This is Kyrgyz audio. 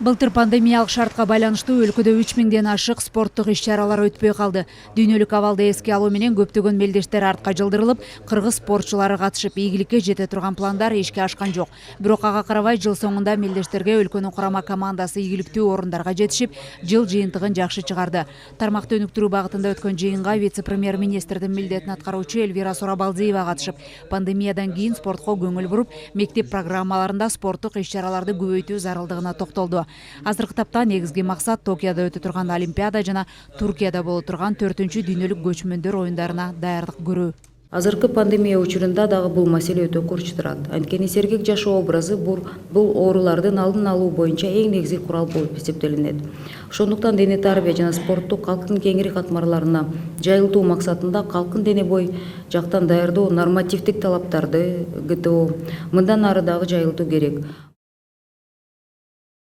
Былтыр пандемиялык шартка байланыштуу өлкөдө 3000ден ашык спорттук иш-чаралар өтпөй калды. Дүйнөлүк абалды эске алуу менен көптөгөн мелдештер артка жылдырылып, кыргыз спортчулары катышып ийгиликке жете турган пландар ишке ашкан жок. Бирок ага карабай жыл соңунда мелдештерге өлкөнүн курама командасы ийгиликтүү орундарга жетишип, жыл жыйынтыгын жакшы чыгарды. Тармакты өнүктүрүү багытында өткөн жыйынга вице-премьер-министрдин милдетин аткаруучу Элвира Сурабалдиева катышып, пандемиядан кийин спортко көңүл буруп, мектеп программаларында спорттук иш-чараларды көбөйтүү зарылдыгына токтолду. Азыркы тапта негизги максат Токиодо өтө турган Олимпиада жана Туркияда боло турган 4-чү дүйнөлүк көчмөндөр оюндарына даярдык көрүү. Азыркы пандемия учурунда дагы бул маселе өтө курч турат. Анткени сергек жашоо образы бул оорулардын алдын алуу боюнча эң негизги курал болуп эсептелинет. Ошондуктан дене тарбия жана спортту калктын кеңири катмарларына жайылтуу максатында калктын дене бой жактан даярдоо нормативдик талаптарды ГТО мындан ары дагы жайылтуу керек.